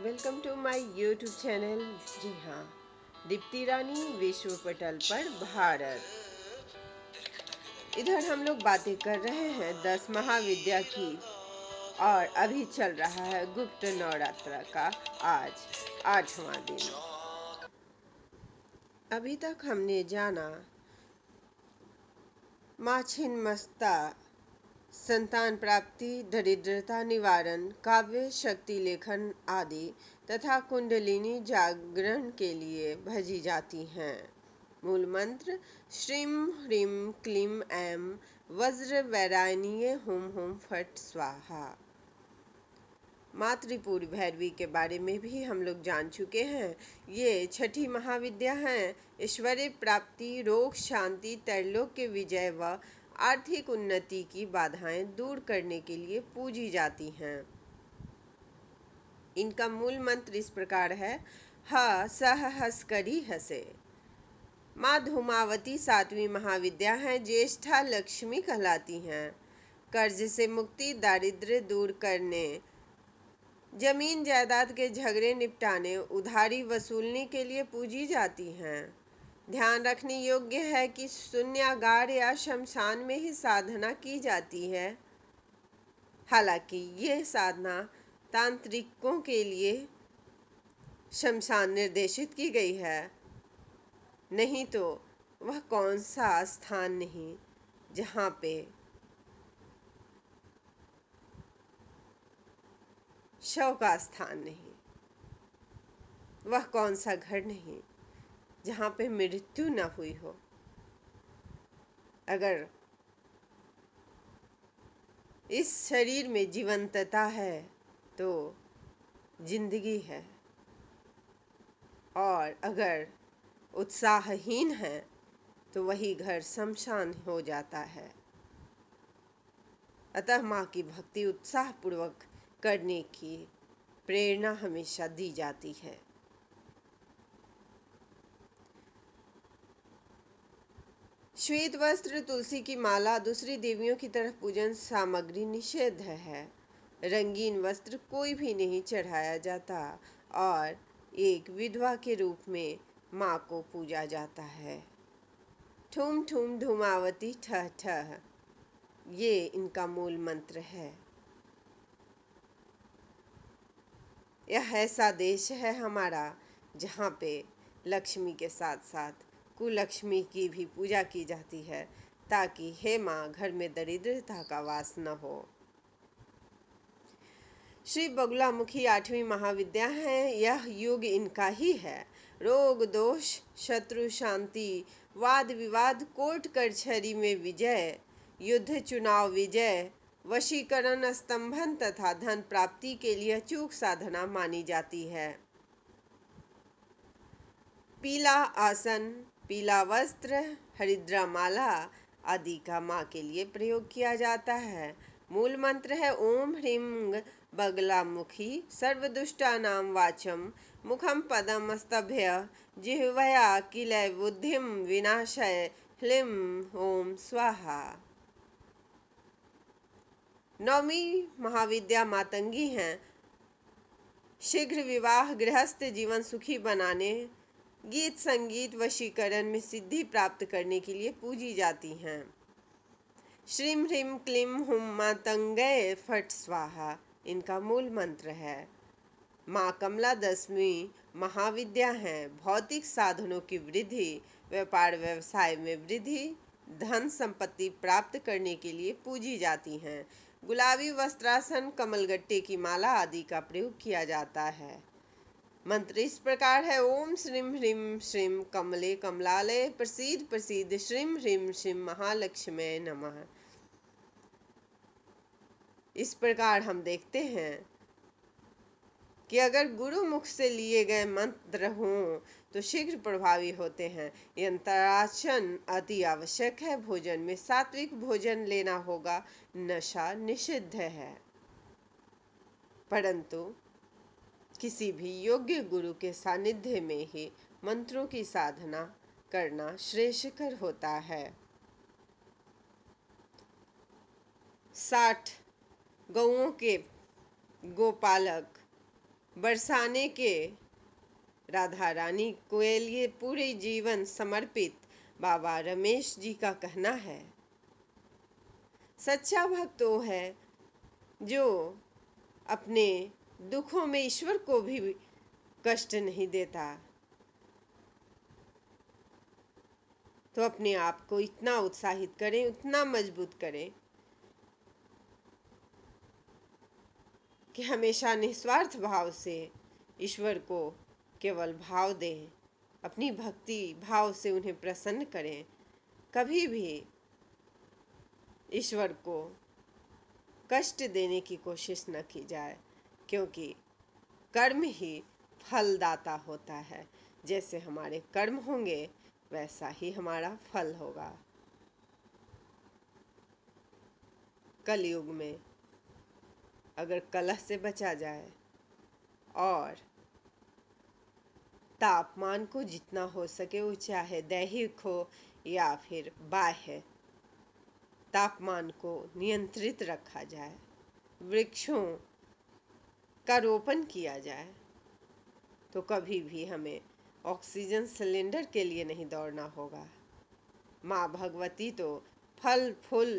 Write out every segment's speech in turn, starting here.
Welcome to my YouTube channel. जी हाँ, दीप्ति रानी विश्व पटल पर भारत। इधर हम लोग बातें कर रहे हैं 10 महाविद्या की और अभी चल रहा है गुप्त नवरात्र का आज 8वां दिन। अभी तक हमने जाना माँ छिन्नमस्ता, संतान प्राप्ति, दरिद्रता निवारण, काव्य शक्ति लेखन आदि तथा कुंडलिनी जागरण के लिए भजी जाती हैं। मूल मंत्र श्रीं ह्रीं क्लीं ऐं वज्र वैरायणीय हुम हुम फट स्वाहा। माँ त्रिपुर भैरवी के बारे में भी हम लोग जान चुके हैं। ये छठी महाविद्या हैं। ऐश्वर्य प्राप्ति, रोग शांति, त्रैलोक्य विजय व आर्थिक उन्नति की बाधाएं दूर करने के लिए पूजी जाती हैं। इनका मूल मंत्र इस प्रकार है: ह सह हस करी हसे। माँ धूमावती 7वीं महाविद्या हैं। ज्येष्ठा लक्ष्मी कहलाती हैं। कर्ज से मुक्ति, दारिद्र्य दूर करने, जमीन जायदाद के झगड़े निपटाने, उधारी वसूलने के लिए पूजी जाती हैं। ध्यान रखने योग्य है कि शून्यागार या शमशान में ही साधना की जाती है। हालांकि ये साधना तांत्रिकों के लिए शमशान निर्देशित की गई है, नहीं तो वह कौन सा स्थान नहीं जहाँ पे शव का स्थान नहीं, वह कौन सा घर नहीं जहाँ पे मृत्यु न हुई हो। अगर इस शरीर में जीवंतता है तो जिंदगी है, और अगर उत्साहहीन है तो वही घर शमशान हो जाता है। अतः माँ की भक्ति उत्साह पूर्वक करने की प्रेरणा हमेशा दी जाती है। श्वेत वस्त्र, तुलसी की माला, दूसरी देवियों की तरफ पूजन सामग्री निषिद्ध है। रंगीन वस्त्र कोई भी नहीं चढ़ाया जाता और एक विधवा के रूप में माँ को पूजा जाता है। ठूम ठूम धूमावती ठह ठह, ये इनका मूल मंत्र है। यह ऐसा देश है हमारा जहाँ पे लक्ष्मी के साथ साथ कुलक्ष्मी की भी पूजा की जाती है, ताकि हे माँ घर में दरिद्रता का वास न हो। श्री बगुलामुखी 8वीं महाविद्या है। यह युग इनका ही है। रोग दोष, शत्रु शांति, वाद विवाद, कोर्ट कचहरी में विजय, युद्ध चुनाव विजय, वशीकरण, स्तंभन तथा धन प्राप्ति के लिए अचूक साधना मानी जाती है। पीला आसन, पीला वस्त्र, हरिद्रा माला आदि का माँ के लिए प्रयोग किया जाता है। मूल मंत्र है ओम ह्रीं बगलामुखी सर्वदुष्टानां वाचम मुखम पदम स्तभ्य जिह्वया किलय बुद्धिम विनाशय ह्लीं ओम स्वाहा। 9वीं महाविद्या मातंगी हैं। शीघ्र विवाह, गृहस्थ जीवन सुखी बनाने, गीत संगीत वशीकरण में सिद्धि प्राप्त करने के लिए पूजी जाती हैं। श्रीं ह्रीं क्लीं हुम मातंगय फट स्वाहा इनका मूल मंत्र है। माँ कमला 10वीं महाविद्या है। भौतिक साधनों की वृद्धि, व्यापार व्यवसाय में वृद्धि, धन संपत्ति प्राप्त करने के लिए पूजी जाती हैं। गुलाबी वस्त्रासन, कमलगट्टे की माला आदि का प्रयोग किया जाता है। मंत्र इस प्रकार है: ओम श्रीं ह्रीं श्रीं कमले कमलालय प्रसीद प्रसीद श्रीं ह्रीं श्रीं महालक्ष्म्यै नमः। इस प्रकार हम देखते हैं कि अगर गुरु मुख से लिए गए मंत्र हों तो शीघ्र प्रभावी होते हैं। यंत्रासन अति आवश्यक है। भोजन में सात्विक भोजन लेना होगा। नशा निषिद्ध है, परंतु किसी भी योग्य गुरु के सानिध्य में ही मंत्रों की साधना करना श्रेयस्कर होता है। 60 गौओं के गोपालक बरसाने के राधा रानी को लिए पूरे जीवन समर्पित बाबा रमेश जी का कहना है, सच्चा भक्त वो है जो अपने दुखों में ईश्वर को भी कष्ट नहीं देता। तो अपने आप को इतना उत्साहित करें, उतना मजबूत करें कि हमेशा निस्वार्थ भाव से ईश्वर को केवल भाव दें, अपनी भक्ति भाव से उन्हें प्रसन्न करें। कभी भी ईश्वर को कष्ट देने की कोशिश न की जाए, क्योंकि कर्म ही फलदाता होता है। जैसे हमारे कर्म होंगे वैसा ही हमारा फल होगा। कलयुग में अगर कलह से बचा जाए और तापमान को जितना हो सके, वो चाहे दैहिक हो या फिर बाह्य, तापमान को नियंत्रित रखा जाए, वृक्षों का रोपण किया जाए, तो कभी भी हमें ऑक्सीजन सिलेंडर के लिए नहीं दौड़ना होगा। माँ भगवती तो फल फूल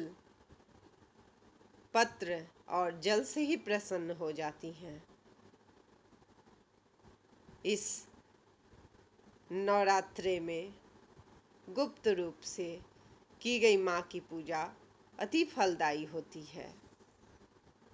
पत्र और जल से ही प्रसन्न हो जाती हैं। इस नवरात्रे में गुप्त रूप से की गई माँ की पूजा अति फलदायी होती है।